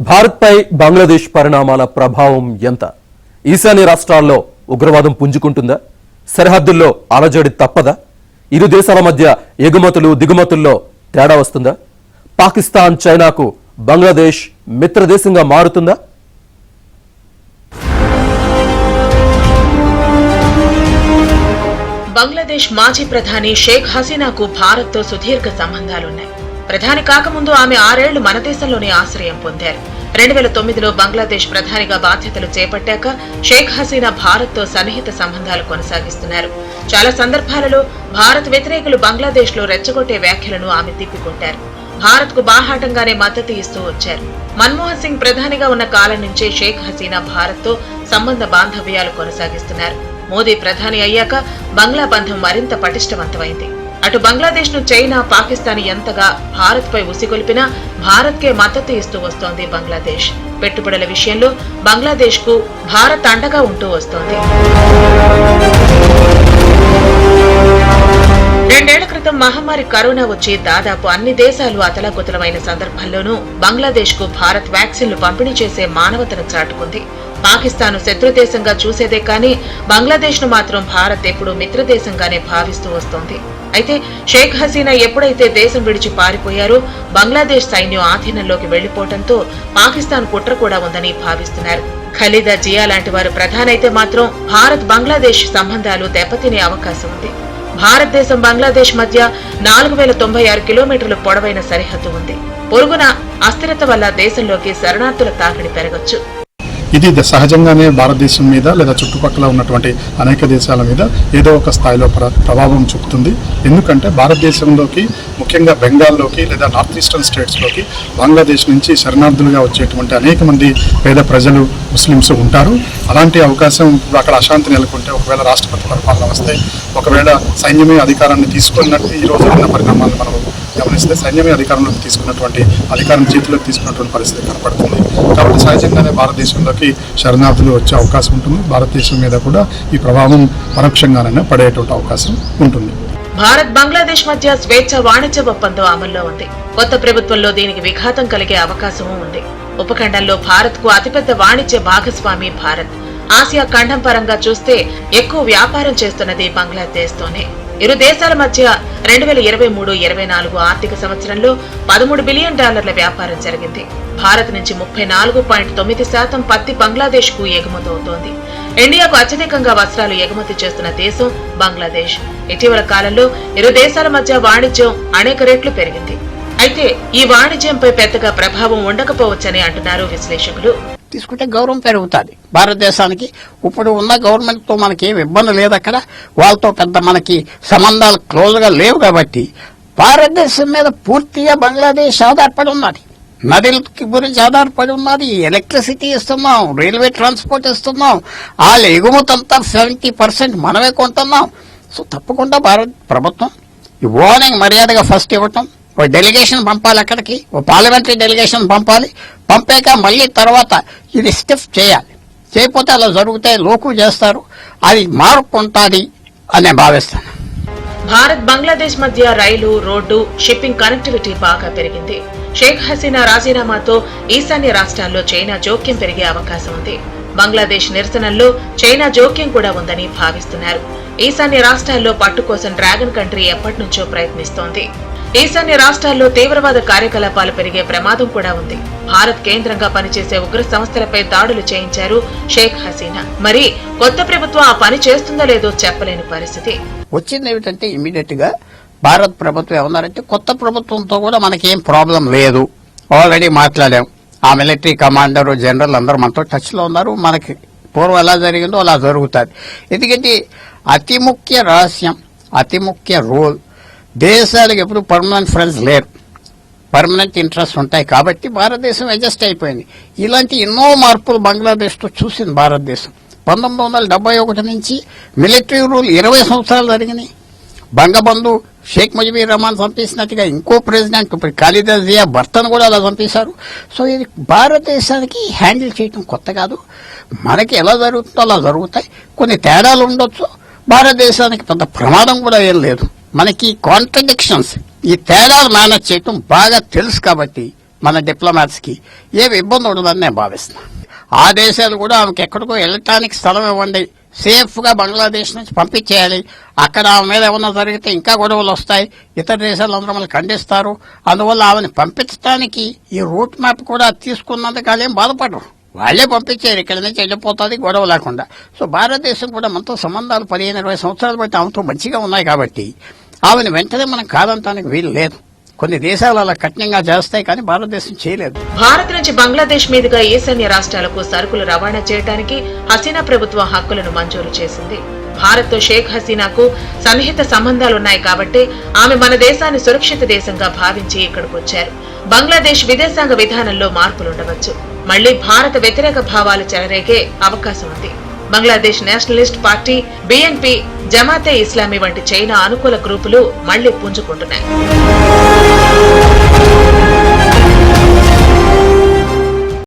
భారత్పై బంగ్లాదేశ్ పరిణామాల ప్రభావం ఎంత? ఈశాన్య రాష్ట్రాల్లో ఉగ్రవాదం పుంజుకుంటుందా? సరిహద్దుల్లో అలజడి తప్పదా? ఇరు దేశాల మధ్య ఎగుమతులు దిగుమతుల్లో తేడా వస్తుందా? పాకిస్తాన్ చైనాకు బంగ్లాదేశ్ మిత్రదేశంగా మారుతుందా? బంగ్లాదేశ్ మాజీ ప్రధాని షేక్ హసీనాకు భారత్తో సుదీర్ఘ సంబంధాలున్నాయి. ప్రధాని కాకముందు ఆమె 6 ఏళ్లు మన దేశంలోనే ఆశ్రయం పొందారు. 2009లో బంగ్లాదేశ్ ప్రధానిగా బాధ్యతలు చేపట్టాక షేక్ హసీనా భారత్తో సన్నిహిత సంబంధాలు కొనసాగిస్తున్నారు. చాలా సందర్భాలలో భారత్ వ్యతిరేకులు బంగ్లాదేశ్లో రెచ్చగొట్టే వ్యాఖ్యలను ఆమె తిప్పికొట్టారు. భారత్కు బాహాటంగానే మద్దతు ఇస్తూ వచ్చారు. మన్మోహన్ సింగ్ ప్రధానిగా ఉన్న కాలం నుంచే షేక్ హసీనా భారత్తో సంబంధ బాంధవ్యాలు కొనసాగిస్తున్నారు. మోదీ ప్రధాని అయ్యాక బంగ్లా బంధం మరింత పటిష్టవంతమైంది. అటు బంగ్లాదేశ్ ను చైనా, పాకిస్తాన్ ఎంతగా భారత్ పై ఉసిగొల్పినా భారత్కే మద్దతు ఇస్తూ వస్తోంది బంగ్లాదేశ్. పెట్టుబడుల విషయంలో బంగ్లాదేశ్ కు భారత్ అండగా ఉంటూ వస్తోంది. 2 ఏళ్ల క్రితం మహమ్మారి కరోనా వచ్చి దాదాపు అన్ని దేశాలు అతలాకుతలమైన సందర్భంలోనూ బంగ్లాదేశ్ కు భారత్ వ్యాక్సిన్లు పంపిణీ చేసే మానవతను చాటుకుంది. పాకిస్తాన్ శత్రుదేశంగా చూసేదే కానీ బంగ్లాదేశ్ ను మాత్రం భారత్ ఎప్పుడూ మిత్రదేశంగానే భావిస్తూ వస్తోంది. అయితే షేక్ హసీనా ఎప్పుడైతే దేశం విడిచి పారిపోయారో బంగ్లాదేశ్ సైన్యం ఆధీనంలోకి వెళ్లిపోవడంతో పాకిస్తాన్ కుట్ర కూడా ఉందని భావిస్తున్నారు. ఖలీదా జియా లాంటి వారు ప్రధానైతే మాత్రం భారత్ బంగ్లాదేశ్ సంబంధాలు దెబ్బతినే అవకాశం ఉంది. భారతదేశం బంగ్లాదేశ్ మధ్య 4096 కిలోమీటర్లు పొడవైన సరిహద్దు ఉంది. పొరుగున అస్థిరత వల్ల దేశంలోకి శరణార్థుల తాకిడి పెరగొచ్చు. ఇది సహజంగానే భారతదేశం మీద లేదా చుట్టుపక్కల ఉన్నటువంటి అనేక దేశాల మీద ఏదో ఒక స్థాయిలో ప్రభావం చూపుతుంది. ఎందుకంటే భారతదేశంలోకి, ముఖ్యంగా బెంగాల్లోకి లేదా నార్త్ ఈస్టర్న్ స్టేట్స్లోకి బంగ్లాదేశ్ నుంచి శరణార్థులుగా వచ్చేటువంటి అనేక మంది పేద ప్రజలు, ముస్లిమ్స్ ఉంటారు. అలాంటి అవకాశం అక్కడ అశాంతి నెలకొంటే, ఒకవేళ రాష్ట్రపతి పరిపాలన వస్తే, ఒకవేళ సైన్యమే అధికారాన్ని తీసుకున్నట్టు ఈ రోజు ఉన్న పరిణామాలను మనం గమనిస్తే సైన్యమే అధికారంలోకి తీసుకున్నటువంటి, అధికారం చేతిలోకి తీసుకున్నటువంటి పరిస్థితి కనపడుతుంది. కాబట్టి సహజంగానే భారతదేశంలోకి శరణార్థులు వచ్చే అవకాశం ఉంటుంది. భారతదేశం మీద కూడా ఈ ప్రభావం పరోక్షంగానే పడేటువంటి అవకాశం ఉంటుంది. భారత్ బంగ్లాదేశ్ మధ్య స్వేచ్ఛ వాణిజ్య ఒప్పందం అమల్లో ఉంది. కొత్త ప్రభుత్వంలో దీనికి విఘాతం కలిగే అవకాశమూ ఉంది. ఉపఖండంలో భారత్ కు అతిపెద్ద వాణిజ్య భాగస్వామి భారత్. ఆసియా ఖండం పరంగా చూస్తే ఎక్కువ వ్యాపారం చేస్తున్నది బంగ్లాదేశ్ తోనే. ఇరు దేశాల మధ్య 2023-24 ఆర్థిక సంవత్సరంలో $13 బిలియన్ వ్యాపారం జరిగింది. భారత్ నుంచి 34.9% పత్తి బంగ్లాదేశ్ కు ఎగుమతవుతోంది. ఇండియాకు అత్యధికంగా వస్త్రాలు ఎగుమతి చేస్తున్న దేశం బంగ్లాదేశ్. ఇటీవల కాలంలో ఇరు దేశాల మధ్య వాణిజ్యం అనేక రెట్లు పెరిగింది. అయితే ఈ వాణిజ్యంపై పెద్దగా ప్రభావం ఉండకపోవచ్చని అంటున్నారు విశ్లేషకులు. తీసుకుంటే గౌరవం పెరుగుతుంది భారతదేశానికి. ఇప్పుడు ఉన్న గవర్నమెంట్ తో మనకి ఏమి ఇబ్బంది లేదు. అక్కడ వాళ్ళతో పెద్ద మనకి సంబంధాలు క్లోజ్ గా లేవు కాబట్టి భారతదేశం మీద పూర్తిగా బంగ్లాదేశ్ ఆధారపడి ఉన్నది. నదుల గురించి ఆధారపడి ఉన్నది. ఎలక్ట్రిసిటీ ఇస్తున్నాం, రైల్వే ట్రాన్స్పోర్ట్ ఇస్తున్నాం. వాళ్ళ ఎగుమతంతా 70% మనమే కొంటున్నాం. సో తప్పకుండా భారత ప్రభుత్వం ఈ ఓనింగ్ మర్యాదగా ఫస్ట్ ఇవ్వటం, ఓ డెలిగేషన్ పంపాలి, అక్కడికి ఓ పార్లమెంటరీ డెలిగేషన్ పంపాలి. పంపాక మళ్ళీ తర్వాత ఇది స్టిఫ్ చేయాలి. చేయకపోతే అలా జరుగుతాయి, లోకు చేస్తారు, అది మారుకుంటుంది అని భావిస్తాను. భారత్ బంగ్లాదేశ్ మధ్య రైలు, రోడ్డు, షిప్పింగ్ కనెక్టివిటీ బాగా పెరిగింది. షేక్ హసీనా రాజీనామాతో ఈశాన్య రాష్ట్రాల్లో చైనా జోక్యం పెరిగే అవకాశం ఉంది. బంగ్లాదేశ్ నిరసనల్లో చైనా జోక్యం కూడా ఉందని భావిస్తున్నారు. ఈశాన్య రాష్ట్రాల్లో పట్టు కోసం డ్రాగన్ కంట్రీ ఎప్పటి నుంచో ప్రయత్నిస్తోంది. ఈశాన్య రాష్ట్రాల్లో తీవ్రవాద కార్యకలాపాలు పెరిగే ప్రమాదం కూడా ఉంది. భారత్ కేంద్రంగా పనిచేసే ఉగ్ర సంస్థలపై దాడులు చేయించారు షేక్ హసీనా. మరి కొత్త ప్రభుత్వం ఆ పని చేస్తుందో లేదో చెప్పలేని పరిస్థితి వచ్చింది. ఏమిటంటే ఇమీడియట్ గా భారత ప్రభుత్వం ఏమన్నారంటే కొత్త ప్రభుత్వంతో కూడా మనకేం ప్రాబ్లం లేదు, ఆల్రెడీ మాట్లాడాం. ఆ మిలిటరీ కమాండర్, జనరల్ అందరూ మనతో టచ్ లో ఉన్నారు. మనకి పూర్వం ఎలా జరిగిందో అలా జరుగుతుంది. ఎందుకంటే అతి ముఖ్య రహస్యం, అతి ముఖ్య రోల్, దేశాలకు ఎప్పుడు పర్మనెంట్ ఫ్రెండ్స్ లేరు, పర్మనెంట్ ఇంట్రెస్ట్ ఉంటాయి. కాబట్టి భారతదేశం అడ్జస్ట్ అయిపోయింది. ఇలాంటి ఎన్నో మార్పులు బంగ్లాదేశ్ తో చూసింది భారతదేశం. 1971 నుంచి మిలిటరీ రూల్ 20 సంవత్సరాలు జరిగినాయి. బంగబంధు షేక్ ముజిబుర్ రహమాన్ చంపేసినట్టుగా ఇంకో ప్రెసిడెంట్ ఇప్పుడు ఖలీదా జియా భర్తను కూడా అలా చంపేశారు. సో ఇది భారతదేశానికి హ్యాండిల్ చేయడం కొత్త కాదు. మనకి ఎలా జరుగుతుందో అలా జరుగుతాయి. కొన్ని తేడాలు ఉండొచ్చు. భారతదేశానికి పెద్ద ప్రమాదం కూడా ఏం లేదు. మనకి కాంట్రడిక్షన్స్, ఈ తేడాలు మేనేజ్ చేయటం బాగా తెలుసు కాబట్టి మన డిప్లొమాట్స్ కి ఏమి ఇబ్బంది ఉండదని నేను భావిస్తున్నాను. ఆ దేశాలు కూడా ఆమెకి ఎక్కడికో వెళ్ళటానికి స్థలం ఇవ్వండి, సేఫ్ గా బంగ్లాదేశ్ నుంచి పంపించేయాలి. అక్కడ ఆమె మీద ఏమన్నా జరిగితే ఇంకా గొడవలు వస్తాయి, ఇతర దేశాలు అందరూ మనల్ని ఖండిస్తారు. అందువల్ల ఆమెను పంపించడానికి ఈ రూట్ మ్యాప్ కూడా తీసుకున్నందుకు వాళ్ళేం బాధపడరు, వాళ్లే పంపించారు, ఇక్కడ నుంచి వెళ్ళిపోతుంది గొడవ లేకుండా. సో భారతదేశం కూడా మనతో సంబంధాలు 15-20 సంవత్సరాలు బట్టి ఆమెతో మంచిగా ఉన్నాయి కాబట్టి ఆమెను వెంటనే మనం కాదంటానికి వీలు లేదు. కొన్ని దేశాలు అలా కఠినంగా చేస్తాయి, కానీ భారతదేశం చేయలేదు. భారత్ నుంచి బంగ్లాదేశ్ మీదుగా ఈశాన్య రాష్ట్రాలకు సరుకులు రవాణా చేయడానికి హసీనా ప్రభుత్వం హక్కులను మంజూరు చేసింది. భారత్ తో షేక్ హసీనాకు సన్నిహిత సంబంధాలున్నాయి కాబట్టి ఆమె మన దేశాన్ని సురక్షిత దేశంగా భావించి ఇక్కడికి వచ్చారు. బంగ్లాదేశ్ విదేశాంగ విధానంలో మార్పులుండవచ్చు, మళ్లీ భారత వ్యతిరేక భావాలు చెలరేగే అవకాశం ఉంది. Bangladesh nationalist party, BNP, Jamaat-e Islami వంటి చైనా అనుకూల గ్రూపులు మళ్లీ పుంజుకుంటున్నాయి.